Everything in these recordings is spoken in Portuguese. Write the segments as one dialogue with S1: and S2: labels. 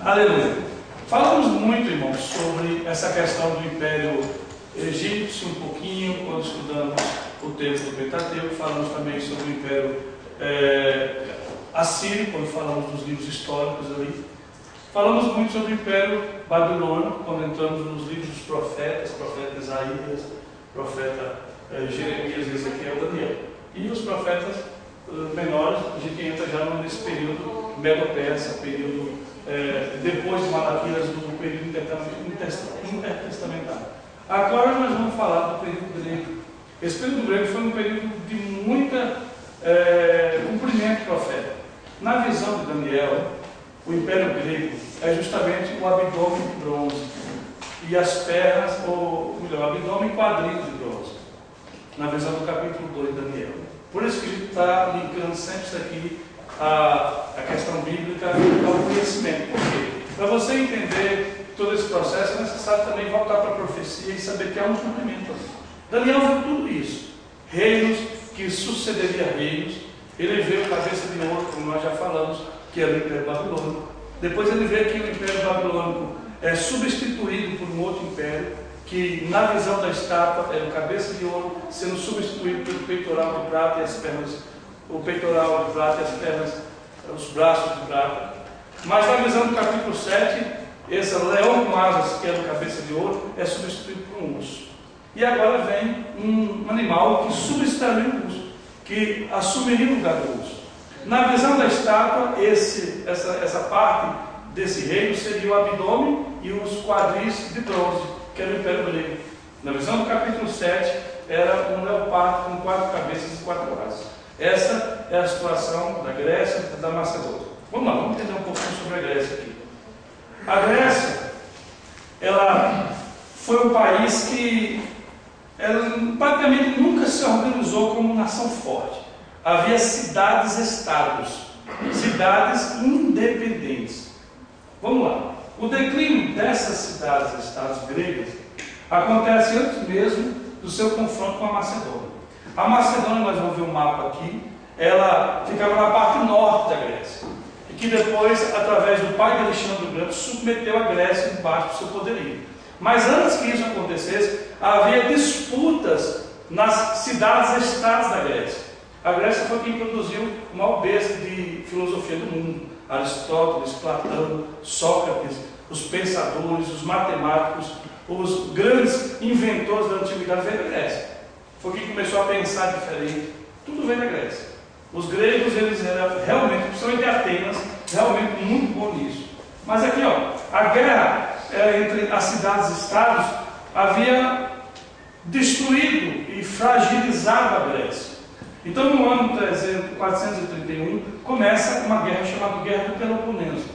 S1: Aleluia. Falamos muito, irmãos, sobre essa questão do Império Egípcio, um pouquinho, quando estudamos o texto do Pentateuco. Falamos também sobre o Império Assírio, quando falamos dos livros históricos ali. Falamos muito sobre o Império Babilônico, quando entramos nos livros dos profetas, profeta Isaías, profeta Jeremias, Ezequiel, Daniel. E os profetas menores, a gente entra já nesse período Medo-Persa, período depois de Malaquias, do período intertestamentário. Agora nós vamos falar do período grego. Esse período grego foi um período de muita cumprimento profético. Na visão de Daniel, o Império Grego é justamente o abdômen de bronze e as pernas, ou melhor, o abdômen e quadris de bronze, na visão do capítulo 2 de Daniel. Por isso que a gente está linkando sempre isso aqui a questão bíblica ao conhecimento. Por quê? Para você entender todo esse processo, é necessário também voltar para a profecia e saber que há um cumprimento. Daniel viu tudo isso. Reinos que sucederia reinos. Ele vê a cabeça de ouro, como nós já falamos, que era o Império Babilônico. Depois ele vê que o Império Babilônico é substituído por um outro império, que na visão da estátua era o cabeça de ouro sendo substituído pelo peitoral de prata e as pernas, o peitoral de prata e as pernas, os braços de prata. Mas na visão do capítulo 7, esse leão com asas, que era o cabeça de ouro, é substituído por um urso. E agora vem um animal que substituiria o urso, que assumiria o lugar do urso. Na visão da estátua, essa parte desse reino seria o abdômen e os quadris de bronze, que era o Império Grego. Na visão do capítulo 7, era um leopardo com 4 cabeças e 4 asas. Essa é a situação da Grécia e da Macedônia. Vamos lá, vamos entender um pouquinho sobre a Grécia aqui. A Grécia, ela foi um país que ela praticamente nunca se organizou como nação forte. Havia cidades-estados, cidades independentes. Vamos lá. O declínio dessas cidades-estados gregas acontece antes mesmo do seu confronto com a Macedônia. A Macedônia, nós vamos ver um mapa aqui, ela ficava na parte norte da Grécia. E que depois, através do pai de Alexandre o Grande, submeteu a Grécia debaixo do seu poderio. Mas antes que isso acontecesse, havia disputas nas cidades-estados da Grécia. A Grécia foi quem produziu o maior berço de filosofia do mundo. Aristóteles, Platão, Sócrates, os pensadores, os matemáticos, os grandes inventores da antiguidade veio da Grécia. Foi quem começou a pensar diferente. Tudo veio da Grécia. Os gregos, eles eram realmente, principalmente Atenas, realmente muito bom nisso. Mas aqui, ó, a guerra entre as cidades-estados havia destruído e fragilizado a Grécia. Então, no ano 431, começa uma guerra chamada Guerra do Peloponeso.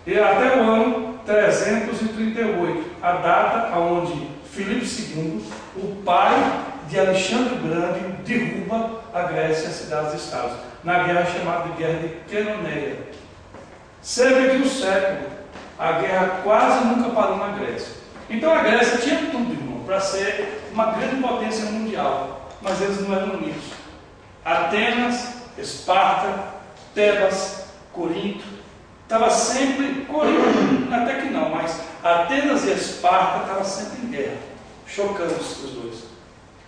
S1: E até o ano 338, a data onde Filipe II, o pai de Alexandre o Grande, derruba a Grécia e as cidades-estados, na guerra chamada de Guerra de Queroneia. Cerca de um século, a guerra quase nunca parou na Grécia. Então a Grécia tinha tudo, irmão, para ser uma grande potência mundial, mas eles não eram unidos. Atenas, Esparta, Tebas, Corinto, estava sempre, Corinto até que não, mas Atenas e Esparta estavam sempre em guerra, chocando-se os dois.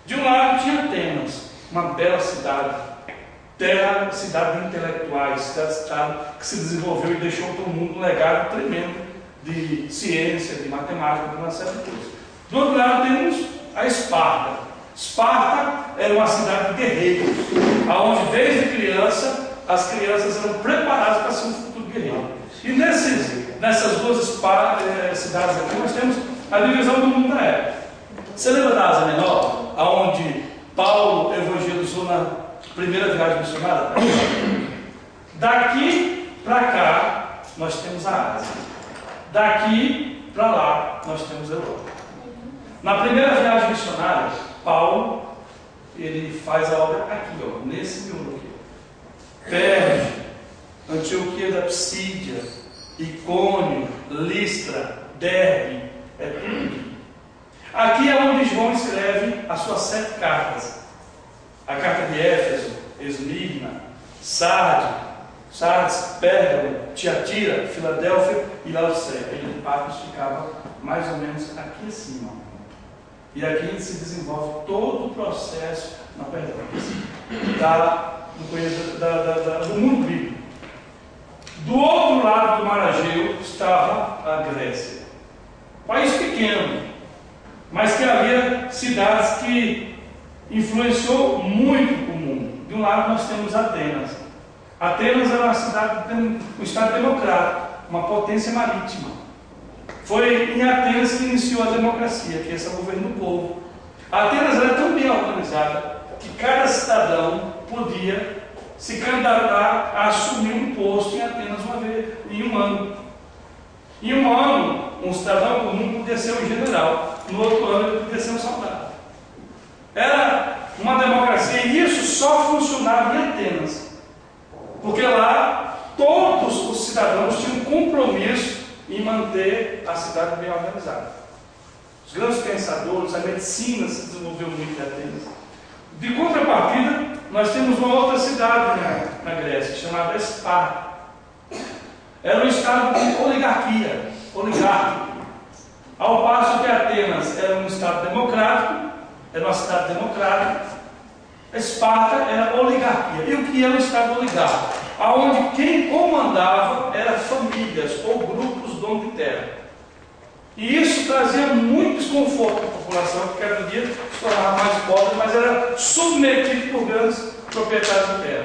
S1: De um lado tinha Atenas, uma bela cidade, cidade de intelectuais, cidade-estado que se desenvolveu e deixou para o mundo um legado tremendo de ciência, de matemática, de uma série de coisas. Do outro lado temos a Esparta. Esparta era uma cidade de guerreiros, onde desde criança as crianças eram preparadas para ser um futuro guerreiro. E nessas duas cidades aqui nós temos a divisão do mundo da época. Você lembra da Ásia Menor, onde Paulo evangelizou na primeira viagem missionária? Daqui para cá nós temos a Ásia. Daqui para lá nós temos a Europa. Na primeira viagem missionária, Paulo, ele faz a obra aqui, ó, nesse miolo aqui. Perge, Antioquia da Psídia, Icônio, Listra, Derbe, é tudo aqui. Aqui é onde João escreve as suas 7 cartas. A carta de Éfeso, Esmirna, Sardes, Pérgamo, Tiatira, Filadélfia e Laodiceia. A ilha de Patmos ficava mais ou menos aqui acima. E aqui se desenvolve todo o processo, não, perdão, do mundo bíblico. Do outro lado do Mar Egeu estava a Grécia. País pequeno, mas que havia cidades que influenciou muito o mundo. De um lado nós temos Atenas. Atenas era uma cidade, um estado democrático, uma potência marítima. Foi em Atenas que iniciou a democracia, que é esse governo do povo. Atenas era tão bem organizada que cada cidadão podia se candidatar a assumir um posto em Atenas uma vez em um ano. Em um ano, um cidadão comum podia ser um general, no outro ano ele podia ser um soldado. Era uma democracia e isso só funcionava em Atenas, porque lá todos os cidadãos tinham compromisso em manter a cidade bem organizada. Os grandes pensadores, a medicina se desenvolveu muito em Atenas. De contrapartida, nós temos uma outra cidade na Grécia, chamada Esparta. Era um estado de oligarquia, oligárquico. Ao passo que Atenas era um estado democrático, era uma cidade democrática, Esparta era oligarquia. E o que era um estado oligárquico? Onde quem comandava eram famílias ou grupos donos de terra. E isso trazia muito desconforto para a população, que cada dia se tornava mais pobre, mas era submetido por grandes proprietários de terra.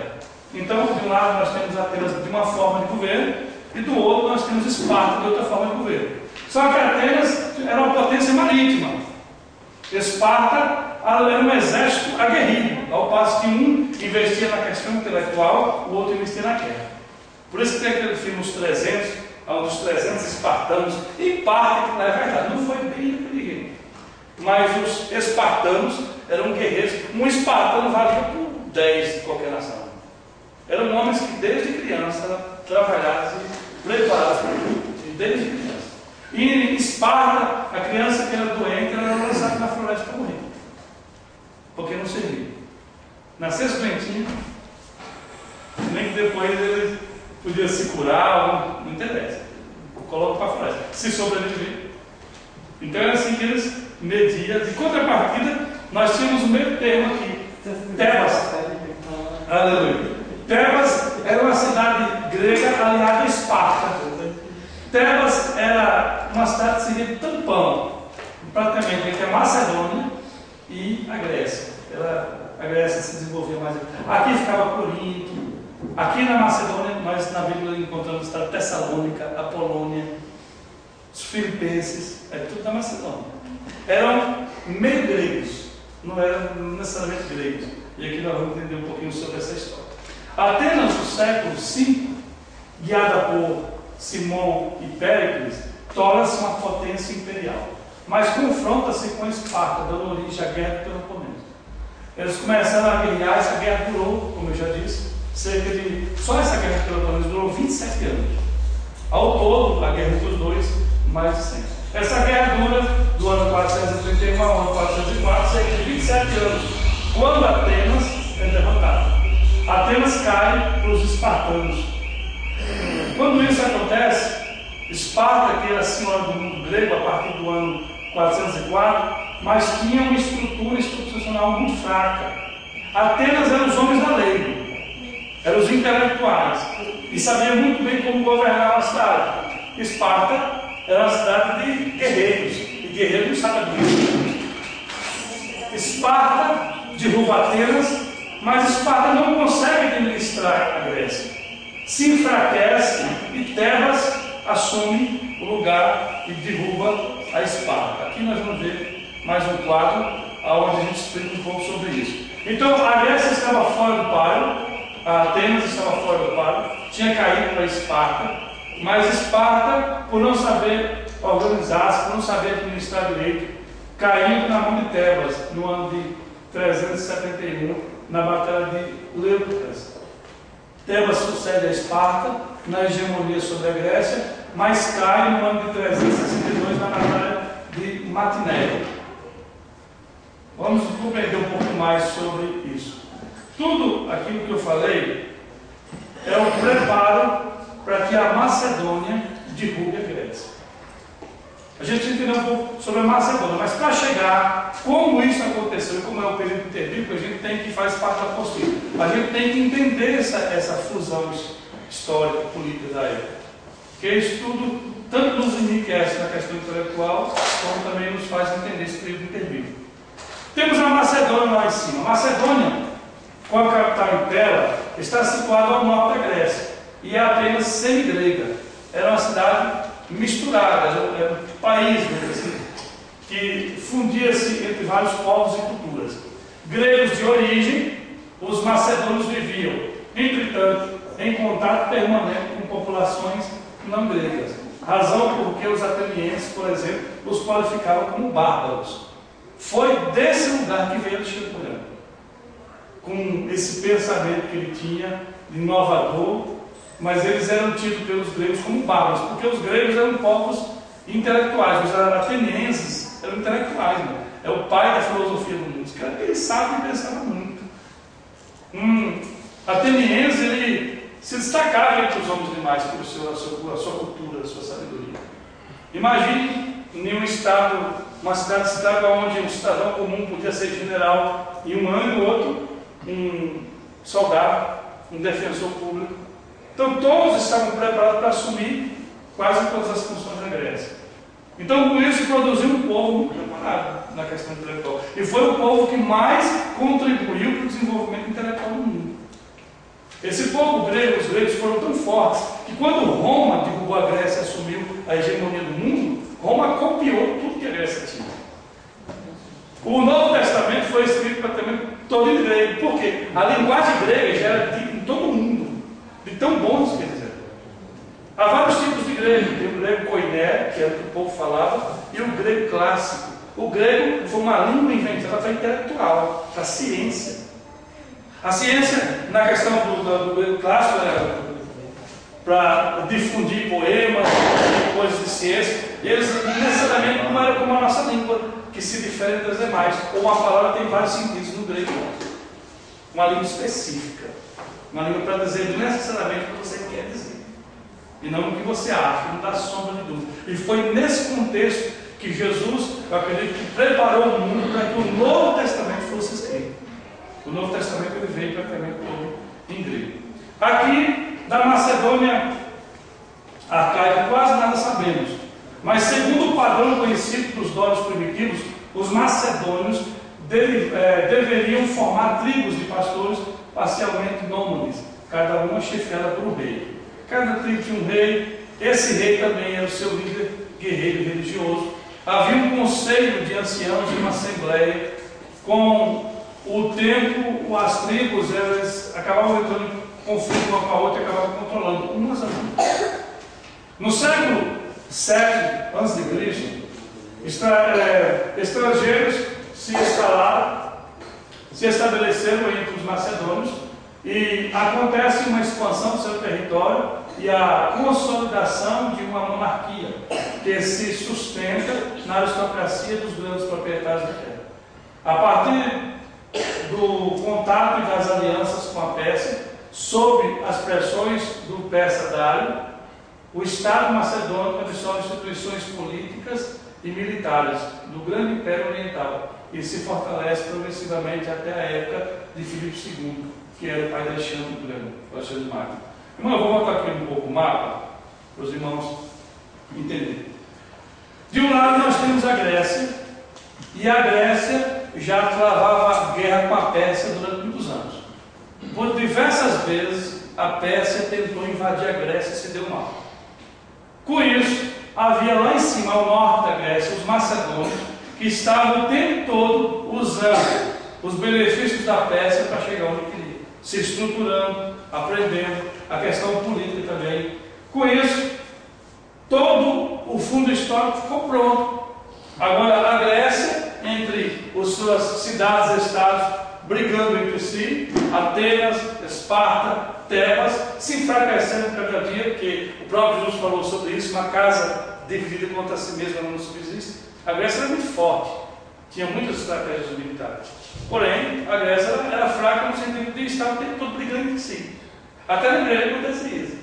S1: Então, de um lado nós temos Atenas de uma forma de governo, e do outro nós temos Esparta de outra forma de governo. Só que Atenas era uma potência marítima. Esparta era um exército aguerrido, ao passo que um investia na questão intelectual, o outro investia na guerra. Por isso que tem aquele filme Os 300, onde os 300 espartanos, em parte, na verdade, não foi bem daquele jeito. Mas os espartanos eram guerreiros. Um espartano valia por 10 de qualquer nação. Eram homens que desde criança trabalhavam e preparavam desde criança. E em Esparta, a criança que era doente era lançada na floresta para morrer, porque não servia. Nascesse doentinho, nem que depois ele podia se curar, não interessa. Coloca para a floresta, se sobreviver. Então é assim que eles mediam. De contrapartida, nós tínhamos o meio termo aqui. Tebas. Aleluia. Tebas era uma cidade grega aliada a Esparta. Tebas era uma cidade que seria tampão, praticamente, entre a Macedônia e a Grécia. A Grécia se desenvolvia mais. Aqui ficava Corinto. Aqui na Macedônia, nós na Bíblia encontramos a cidade de Tessalônica, a Polônia, os Filipenses, é tudo da Macedônia. Eram meio gregos, não eram necessariamente gregos. E aqui nós vamos entender um pouquinho sobre essa história. Atenas do século V, guiada por Simão e Péricles, torna-se uma potência imperial, mas confronta-se com Esparta, dando origem à guerra do Peloponeso. Eles começaram a guerrear, essa guerra durou, como eu já disse, só essa guerra do Peloponeso durou 27 anos. Ao todo, a guerra entre os dois, mais de 100. Essa guerra dura do ano 431 ao ano 404, cerca de 27 anos, quando Atenas é derrotada. Atenas cai para os espartanos. Quando isso acontece, Esparta, que era a senhora do mundo grego a partir do ano 404, mas tinha uma estrutura institucional muito fraca. Atenas eram os homens da lei, eram os intelectuais, e sabia muito bem como governar uma cidade. Esparta era uma cidade de guerreiros, e guerreiros não sabem disso. Esparta derruba Atenas, mas Esparta não consegue administrar a Grécia. Se enfraquece e Tebas assume o lugar e derruba a Esparta. Aqui nós vamos ver mais um quadro onde a gente explica um pouco sobre isso. Então a Grécia estava fora do páreo, a Atenas estava fora do páreo, tinha caído para Esparta, mas Esparta, por não saber organizar-se, por não saber administrar direito, caiu na mão de Tebas no ano de 371, na batalha de Leucas. Tebas sucede a Esparta na hegemonia sobre a Grécia, mas cai no ano de 362 na batalha de Matinéia. Vamos compreender um pouco mais sobre isso. Tudo aquilo que eu falei é o preparo para que a Macedônia derrube a Grécia. A gente entendeu um pouco sobre a Macedônia, mas para chegar, como isso aconteceu e como é o período interbíblico, a gente tem que faz parte da apostila. A gente tem que entender essa fusão histórica, política da época. Porque isso tudo tanto nos enriquece na questão intelectual, como também nos faz entender esse período interbíblico. Temos a Macedônia lá em cima. A Macedônia, com a capital em Pela, está situada ao norte da Grécia e é apenas semi-grega. Era uma cidade misturada, era um país, assim, que fundia-se entre vários povos e culturas. Gregos de origem, os macedônios viviam, entretanto, em contato permanente com populações não gregas. Razão porque os atenienses, por exemplo, os qualificavam como bárbaros. Foi desse lugar que veio Alexandre o Grande, com esse pensamento que ele tinha de inovador, mas eles eram tidos pelos gregos como bárbaros, porque os gregos eram povos intelectuais, os atenienses eram intelectuais, né? É o pai da filosofia do mundo. Os caras pensavam e pensavam muito. Ateniense, ele se destacava entre os homens demais por a sua cultura, a sua sabedoria. Imagine em um estado, uma cidade onde um cidadão comum podia ser general em um ano e no outro um soldado, um defensor público. Então todos estavam preparados para assumir quase todas as funções da Grécia. Então com isso produziu um povo muito preparado na questão intelectual. E foi o povo que mais contribuiu para o desenvolvimento intelectual do mundo. Esse povo grego, os gregos foram tão fortes que quando Roma derrubou a Grécia e assumiu a hegemonia do mundo, Roma copiou tudo que a Grécia tinha. O Novo Testamento foi escrito praticamente todo em grego. Por quê? A linguagem grega já era dita em todo o mundo, de tão bons que eles eram. Há vários tipos de grego. Tem o grego koiné, que era o que o povo falava, e o grego clássico. O grego foi uma língua inventada para intelectual, para a ciência. A ciência, na questão do grego clássico, era para difundir poemas, coisas de ciência, e eles necessariamente não eram como a nossa língua, que se difere das demais. Ou uma palavra tem vários sentidos no grego. Uma língua específica. Uma língua para dizer necessariamente o que você quer dizer. E não o que você acha, não dá sombra de dúvida. E foi nesse contexto que Jesus, eu acredito, que preparou o mundo para que o Novo Testamento fosse escrito. O Novo Testamento ele veio praticamente todo em grego. Aqui, da Macedônia arcaica, quase nada sabemos. Mas segundo o padrão conhecido dos dórios primitivos, os macedônios deveriam formar tribos de pastores parcialmente nômades, cada uma chefiada por um rei. Cada tribo tinha um rei, esse rei também era o seu líder guerreiro religioso. Havia um conselho de anciãos e uma assembleia. Com o tempo, as tribos elas acabavam entrando em conflito uma com a outra e acabavam controlando umas às outras. No século 7 a.C., estrangeiros se instalaram, se estabeleceram entre os macedônios e acontece uma expansão do seu território e a consolidação de uma monarquia que se sustenta na aristocracia dos grandes proprietários da terra. A partir do contato e das alianças com a Pérsia, sob as pressões do persa Dário, o Estado macedônico absorve instituições políticas e militares do grande Império Oriental e se fortalece progressivamente até a época de Filipe II, que era o pai de Alexandre o Grande, Alexandre Magno. Irmão, eu vou botar aqui um pouco o mapa para os irmãos entenderem. De um lado nós temos a Grécia, e a Grécia já travava guerra com a Pérsia durante muitos anos. Por diversas vezes a Pérsia tentou invadir a Grécia e se deu mal. Com isso, havia lá em cima, ao norte da Grécia, os macedônios, que estavam o tempo todo usando os benefícios da Pérsia para chegar onde queria, se estruturando, aprendendo, a questão política também. Com isso, todo o fundo histórico ficou pronto. Agora, a Grécia, entre as suas cidades e estados, brigando entre si, Atenas, Esparta, Tebas, se enfraquecendo cada dia, porque o próprio Jesus falou sobre isso, uma casa dividida contra si mesma não subsiste. A Grécia era muito forte, tinha muitas estratégias militares. Porém, a Grécia era fraca no sentido de estar o tempo todo brigando entre si. Até no grego acontecia isso.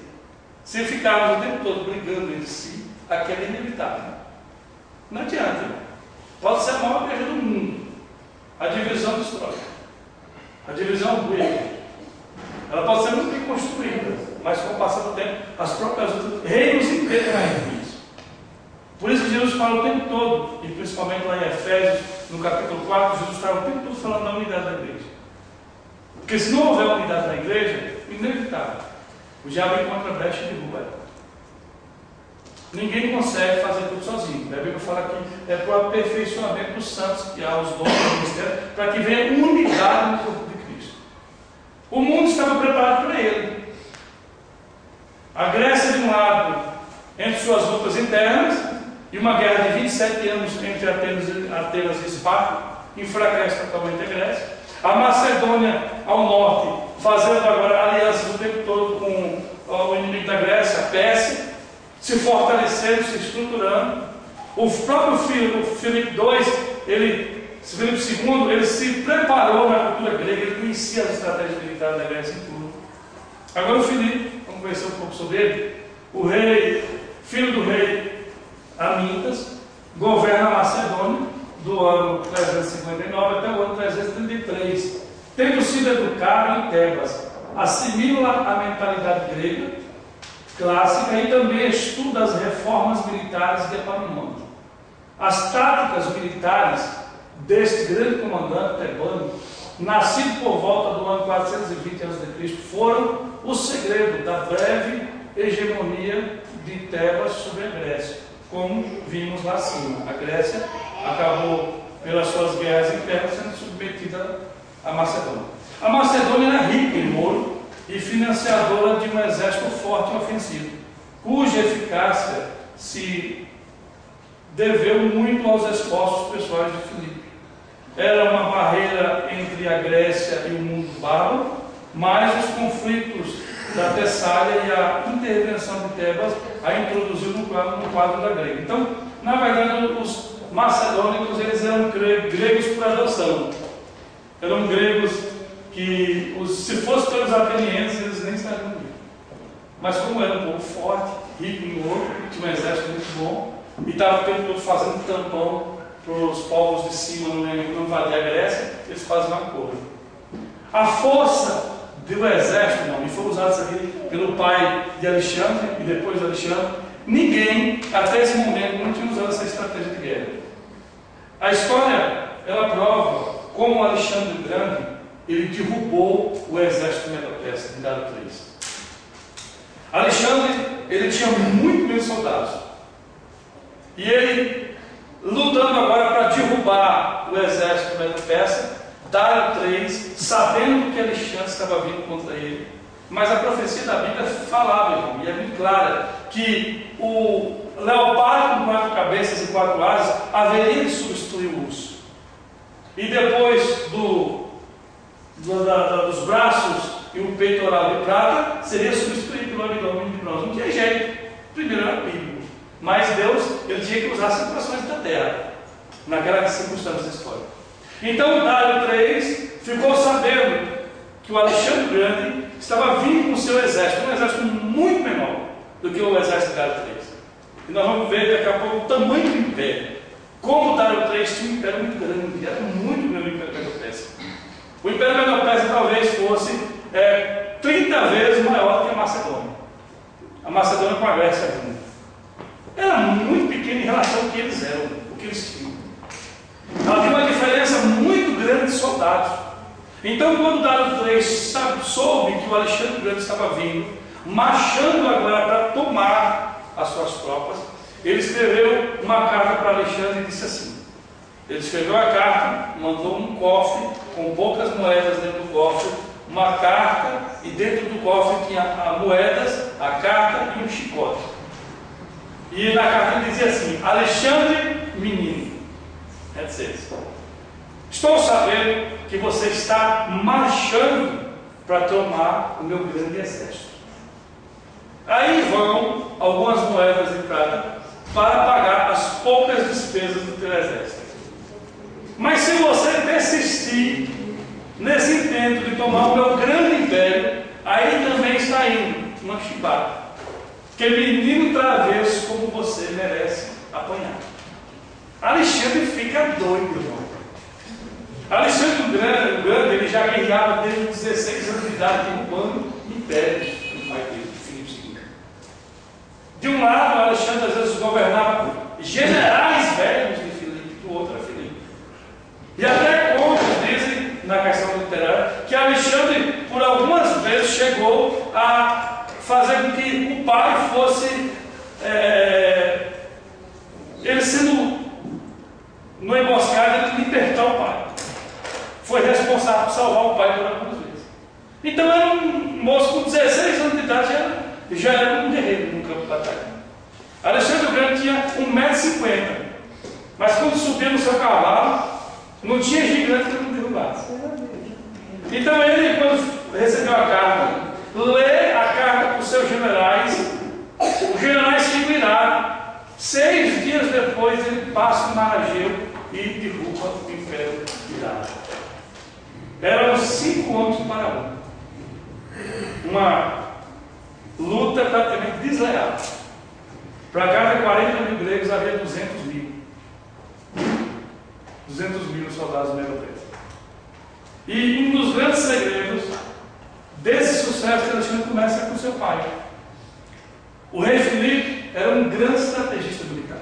S1: Se ficarmos o tempo todo brigando entre si, a queda é inevitável. Não adianta. Pode ser a maior guerra do mundo. A divisão destrói. A divisão buia. Ela pode ser muito bem construída, mas com o passar do tempo, as próprias reinos inteiros caem com isso. Por isso que Jesus fala o tempo todo, e principalmente lá em Efésios, no capítulo 4, Jesus estava o tempo todo falando da unidade da igreja. Porque se não houver unidade na igreja, inevitável, o diabo encontra a brecha e derruba ela. Ninguém consegue fazer tudo sozinho. A Bíblia fala que é para o aperfeiçoamento dos santos, que há os dons do ministério, para que venha unidade no corpo de Cristo. O mundo estava preparado para ele. A Grécia de um lado, entre suas lutas internas, e uma guerra de 27 anos entre Atenas e Esparta, enfraquece totalmente a Grécia. A Macedônia ao norte, fazendo agora alianças o tempo todo com o inimigo da Grécia, a Pérsia, se fortalecendo, se estruturando. O próprio Filipe II, ele se preparou na cultura grega, ele conhecia as estratégias militares da Grécia em tudo. Agora o Filipe, vamos conhecer um pouco sobre ele, o rei, filho do rei Amintas, governa a Macedônia do ano 359 até o ano 333, tendo sido educado em Tebas, assimila a mentalidade grega clássica e também estuda as reformas militares de Epaminondas. As táticas militares deste grande comandante tebano, nascido por volta do ano 420 a.C., foram o segredo da breve hegemonia de Tebas sobre a Grécia, como vimos lá acima. A Grécia acabou, pelas suas guerras internas, sendo submetida à Macedônia. A Macedônia era rica em ouro e financiadora de um exército forte e ofensivo, cuja eficácia se deveu muito aos esforços pessoais de Filipe. Era uma barreira entre a Grécia e o mundo bárbaro, mas os conflitos da Tessália e a intervenção de Tebas a introduziu no quadro da grega. Então, na verdade, os macedônicos eles eram gregos por adoção. Eram gregos que, se fosse pelos atenienses, eles nem estariam vivos. Mas como era um povo forte, rico em ouro, tinha um exército muito bom, e estava o tempo todo fazendo tampão para os povos de cima não invadir a Grécia, eles fazem um acordo. A força do exército, não, e foi usado isso aqui pelo pai de Alexandre e depois de Alexandre, ninguém até esse momento não tinha usado essa estratégia de guerra. A história, ela prova como Alexandre o Grande, ele derrubou o exército medo-persa em Dado 3. Alexandre, ele tinha muito menos soldados. E ele, lutando agora para derrubar o exército medo-persa, Dário 3, sabendo que Alexandre estava vindo contra ele. Mas a profecia da Bíblia falava, irmão, e é muito clara, que o leopardo com 4 cabeças e 4 asas haveria de substituir o urso. E depois dos braços e o peitoral de prata, seria substituído pelo abdômen de bronze. Não tinha jeito. Primeiro era bíblico. Mas Deus, ele tinha que usar as situações da terra, naquela circunstância histórica. Então Dário 3 ficou sabendo que o Alexandre Grande estava vindo com o seu exército, um exército muito menor do que o exército de Dário 3. E nós vamos ver daqui a pouco o tamanho do império. Como Dário 3 tinha um império muito grande, era muito grande o Império Medo-Persa. O Império Medo-Persa talvez fosse 30 vezes maior do que a Macedônia. A Macedônia com a Grécia ainda. Era muito pequeno em relação ao que eles eram, o que eles tinham. Havia uma diferença muito grande de soldados. Então, quando Dário 3 soube que o Alexandre Grande estava vindo, marchando agora para tomar as suas tropas, ele escreveu uma carta para Alexandre e disse assim: ele escreveu a carta, mandou um cofre com poucas moedas dentro do cofre, uma carta, e dentro do cofre tinha moedas, a carta e um chicote. E na carta ele dizia assim: Alexandre, menino, estou sabendo que você está marchando para tomar o meu grande exército. Aí vão algumas moedas de prata para pagar as poucas despesas do teu exército. Mas se você persistir nesse intento de tomar o meu grande império, aí também está indo uma chibata. que menino travesso como você merece apanhar. Alexandre fica doido, irmão. Alexandre o Grande, ele já guerreava desde os 16 anos de idade, derrubando impérios do pai dele, Filipe II. De um lado, Alexandre às vezes governava por generais velhos de Filipe, do outro é Filipe. E até contos dizem, na questão literária, que Alexandre, por algumas vezes, chegou a fazer com que o pai fosse, ele sendo no emboscada, ele libertar o pai. Foi responsável por salvar o pai por algumas vezes. Então era um moço com 16 anos de idade, já era um guerreiro no campo de batalha. Alexandre o Grande tinha 1,50 m, mas quando subia no seu cavalo, não tinha gigante que não derrubasse. Então ele, quando recebeu a carta, lê a carta para os seus generais, os generais ficam irados. 6 dias depois ele passa o Marageu e derruba o Império de Dário. Eram 5 homens para um. Uma luta praticamente desleal. Para cada 40 mil gregos havia 200 mil. 200 mil soldados europeus. E um dos grandes segredos desse sucesso que Alexandre começa com seu pai. O rei Filipe era um grande estrategista militar.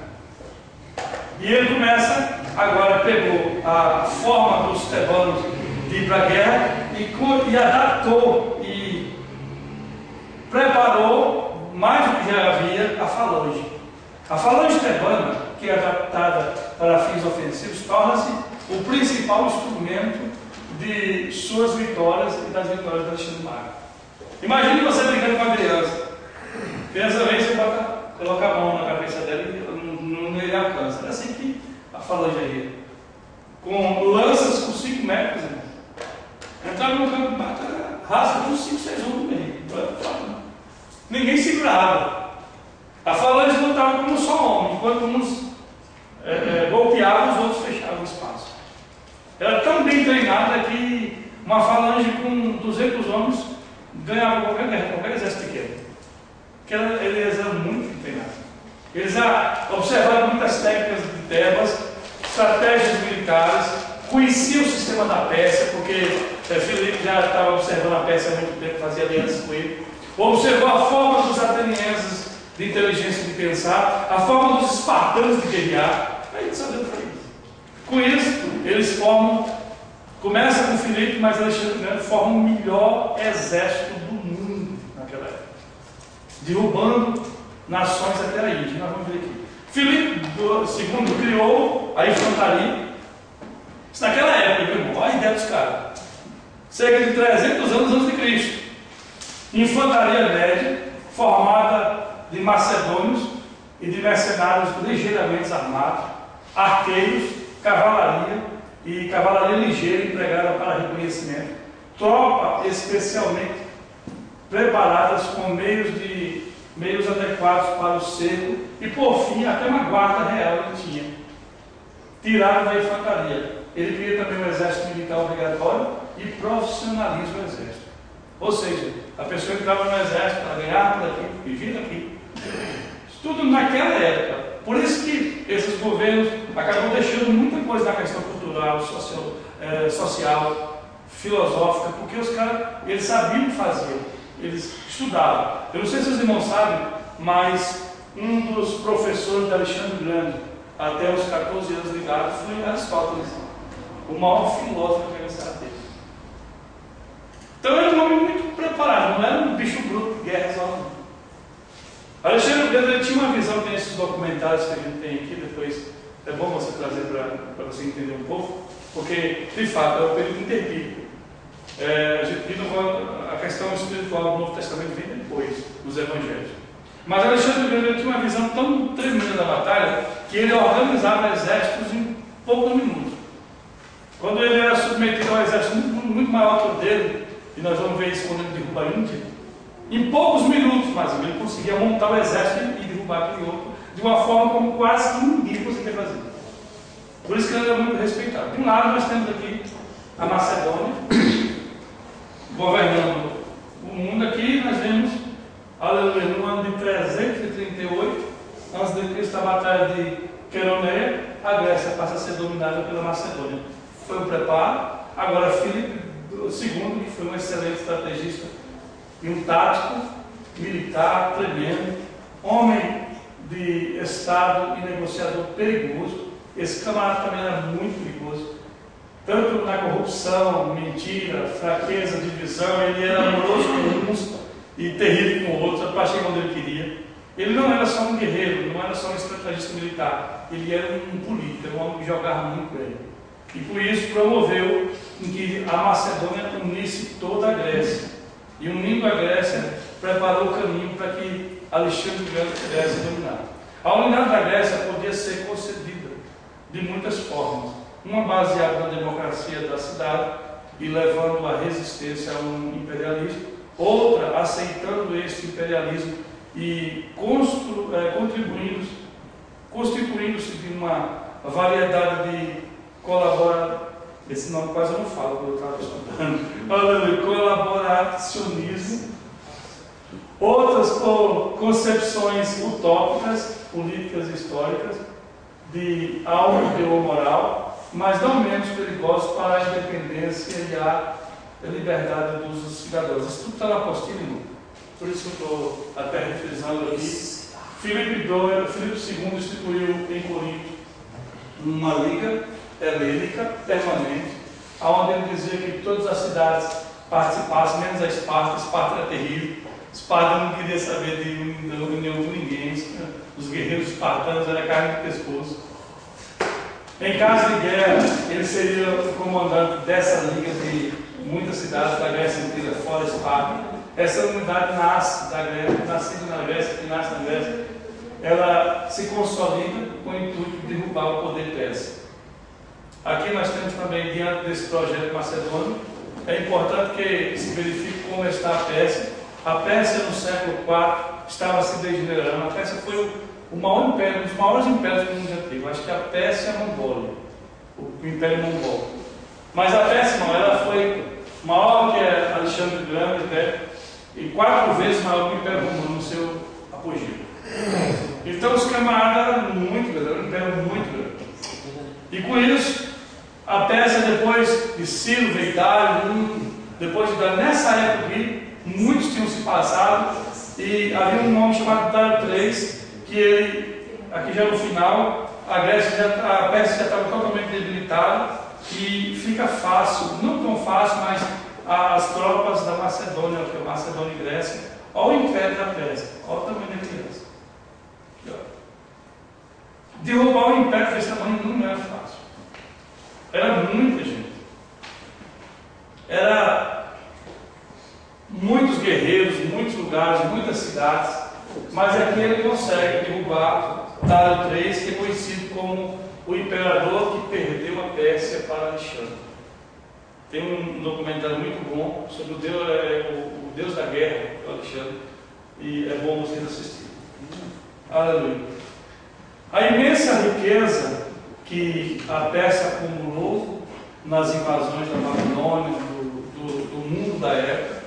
S1: E ele começa, agora pegou a forma dos tebanos de ir para a guerra e adaptou e preparou, mais do que já havia, a falange. A falange tebana, que é adaptada para fins ofensivos, torna-se o principal instrumento de suas vitórias e das vitórias do Alexandre Magno. Imagine você brincando com uma criança. Criança vem, você coloca a mão na cabeça dela e não lhe alcança. É assim que a falange ia. Com lanças com 5 metros, entrava no campo de batalha, rasga uns 5, 6 homens no meio. Ninguém segurava. A falange lutava como um só homem, enquanto uns golpeavam, os outros fechavam o espaço. Era tão bem treinada que uma falange com 200 homens ganhava qualquer guerra, qualquer exército pequeno. Porque eles eram muito treinados. Eles já observaram muitas técnicas de Tebas, estratégias militares, conheciam o sistema da Pérsia, porque Filipe já estava observando a Pérsia há muito tempo, fazia aliança com ele. Observou a forma dos atenienses de inteligência de pensar, a forma dos espartanos de guerrear. Aí eles sabiam fazer isso. Com isso, eles começa com Filipe, mas Alexandre Grande forma o melhor exército do mundo naquela época, derrubando nações até a Índia. Nós vamos ver aqui. Filipe II criou a infantaria. Isso naquela época, meu irmão, olha a ideia dos caras. Cerca de 300 anos antes de Cristo. Infantaria média, formada de macedônios e de mercenários ligeiramente armados, arqueiros, cavalaria e cavalaria ligeira empregada para reconhecimento, tropa especialmente preparadas com meios adequados para o cerco e, por fim, até uma guarda real ele tinha, tirado da infantaria. Ele queria também um exército militar obrigatório e profissionalismo no exército. Ou seja, a pessoa entrava no exército para ganhar por aqui e vir daqui. Isso tudo naquela época. Por isso que esses governos acabam deixando muita coisa na questão cultural, social, filosófica, porque os caras, eles sabiam o que fazer, eles estudavam. Eu não sei se os irmãos sabem, mas um dos professores de Alexandre Grande, até os 14 anos de idade, foi Aristóteles, o maior filósofo da universidade dele. Então era um homem muito preparado, não era um bicho bruto de guerra só. Alexandre Grande tinha uma visão, tem esses documentários que a gente tem aqui, depois é bom você trazer para você entender um pouco, porque de fato é o período interbíblico. A questão espiritual do Novo Testamento vem depois dos Evangelhos. Mas Alexandre Grande tinha uma visão tão tremenda da batalha que ele organizava exércitos em poucos minutos. Quando ele era submetido a um exército muito maior que o dele, e nós vamos ver isso quando ele derruba a Índia, em poucos minutos, mais ou menos, ele conseguia montar o exército e derrubar aquele outro de uma forma como quase ninguém conseguia fazer. Por isso que ele era muito respeitado. De um lado nós temos aqui a Macedônia, governando o mundo. Aqui nós vemos aleluia, no ano de 338 a.C., a batalha de Queroneia, a Grécia passa a ser dominada pela Macedônia. Foi um preparo. Agora Filipe II, que foi um excelente estrategista e um tático militar tremendo, homem de Estado e negociador perigoso. Esse camarada também era muito perigoso, tanto na corrupção, mentira, fraqueza, divisão. Ele era amoroso com uns e terrível com outros, para chegar onde ele queria. Ele não era só um guerreiro, não era só um estrategista militar, ele era um político, era um homem que jogava muito bem. E por isso promoveu em que a Macedônia unisse toda a Grécia. E unindo a Grécia, preparou o caminho para que Alexandre o Grande pudesse dominar. A unidade da Grécia podia ser concedida de muitas formas. Uma baseada na democracia da cidade e levando a resistência a um imperialismo. Outra aceitando esse imperialismo e constituindo-se de uma variedade de esse nome quase eu não falo, quando eu estava estudando, colaboracionismo. Outras por concepções utópicas, políticas e históricas, de algo teomoral, mas não menos perigosos para a independência e a liberdade dos cidadãos. Isso tudo está na apostila, irmão. Por isso que eu estou até refrisando aqui. Filipe II instituiu em Corinto uma liga helênica permanente, onde ele dizia que todas as cidades participassem, menos a Esparta. Esparta era terrível. Esparta não queria saber de união com ninguém. Os guerreiros espartanos eram carne de pescoço. Em caso de guerra, ele seria o comandante dessa liga de muitas cidades da Grécia inteira, fora Esparta. Essa unidade nasce da Grécia, nascida na Grécia, que nasce na Grécia, ela se consolida com o intuito de derrubar o poder persa. Aqui nós temos também, diante desse projeto macedônio, é importante que se verifique como está a Pérsia. A Pérsia, no século IV, estava se degenerando. A Pérsia foi o maior império, um dos maiores impérios do mundo antigo. Acho que a Pérsia é a Mongólia, o Império Mongol. Mas a Pérsia, não, ela foi maior que Alexandre o Grande, né? E 4 vezes maior que o Império Romano no seu apogeu. Então os camaradas eram muito grandes, era um império muito grande. E com isso, a Pérsia, depois de Ciro, veio Dário, depois de Dário, nessa época aqui, muitos tinham se passado, e havia um nome chamado Dário III, que ele, aqui já no final, a Pérsia já estava totalmente debilitada, e fica fácil, não tão fácil, mas as tropas da Macedônia, que é Macedônia e Grécia, ao Império da Pérsia, olha o tamanho da criança. Derrubar o Império desse tamanho não era fácil. Era muita gente. Era muitos guerreiros, muitos lugares, muitas cidades, mas aqui ele consegue derrubar Dário III, que é conhecido como o imperador que perdeu a Pérsia para Alexandre. Tem um documentário muito bom sobre o Deus da Guerra, o Alexandre, e é bom vocês assistirem. Aleluia. A imensa riqueza que a Pérsia acumulou nas invasões da Babilônia, do mundo da época,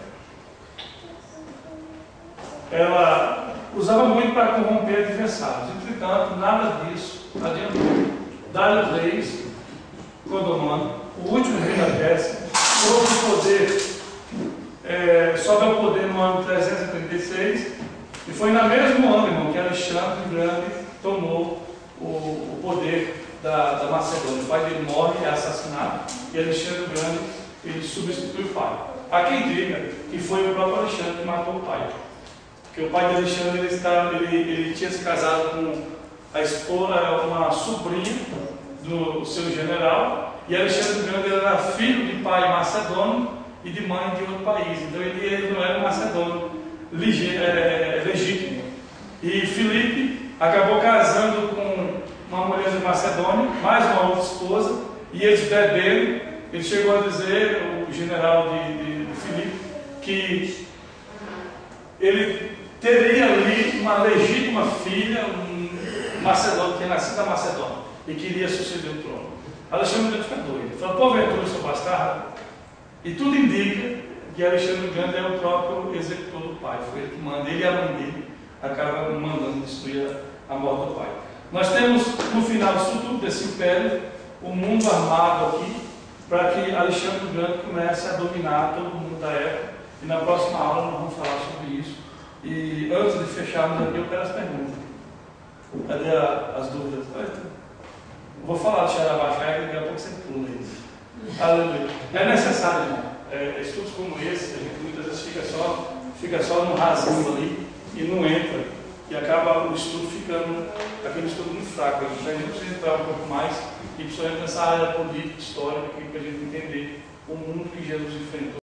S1: ela usava muito para corromper adversários. Entretanto, nada disso adiantou. Dário III, Clodomano, o último rei da Pérsia, sobe ao poder no ano 336, e foi no mesmo ano, irmão, que Alexandre o Grande tomou o poder da Macedônia. O pai dele morre, é assassinado, e Alexandre o Grande ele substitui o pai. Há quem diga que foi o próprio Alexandre que matou o pai, porque o pai de Alexandre ele tinha se casado com a esposa, uma sobrinha do seu general, e Alexandre o Grande era filho de pai macedônio e de mãe de outro país, então ele não era macedônio legítimo. E Filipe acabou casando com uma mulher de Macedônia, mais uma outra esposa, e eles beberam. Ele chegou a dizer, o general de Filipe, que ele teria ali uma legítima filha, um macedônio, que tinha nascido da Macedônia, e queria suceder o trono. Alexandre fica doido. Ele falou, porventura, seu bastardo? E tudo indica que Alexandre o Grande é o próprio executor do pai, foi ele que manda, ele e a mãe dele acabam mandando destruir a morte do pai. Nós temos no final disso tudo, desse império, o mundo armado aqui, para que Alexandre o Grande comece a dominar todo mundo da época, e na próxima aula nós vamos falar sobre isso. E antes de fecharmos aqui, eu quero as perguntas. Cadê as dúvidas? Vou falar de Xarabachai, daqui a pouco você pula isso. Aleluia. É necessário, irmão. Estudos como esse, a gente muitas vezes fica só no rasinho ali e não entra. E acaba o estudo ficando aquele estudo muito fraco. A gente precisa entrar um pouco mais e principalmente nessa área política, histórica, para a gente entender o mundo que Jesus enfrentou.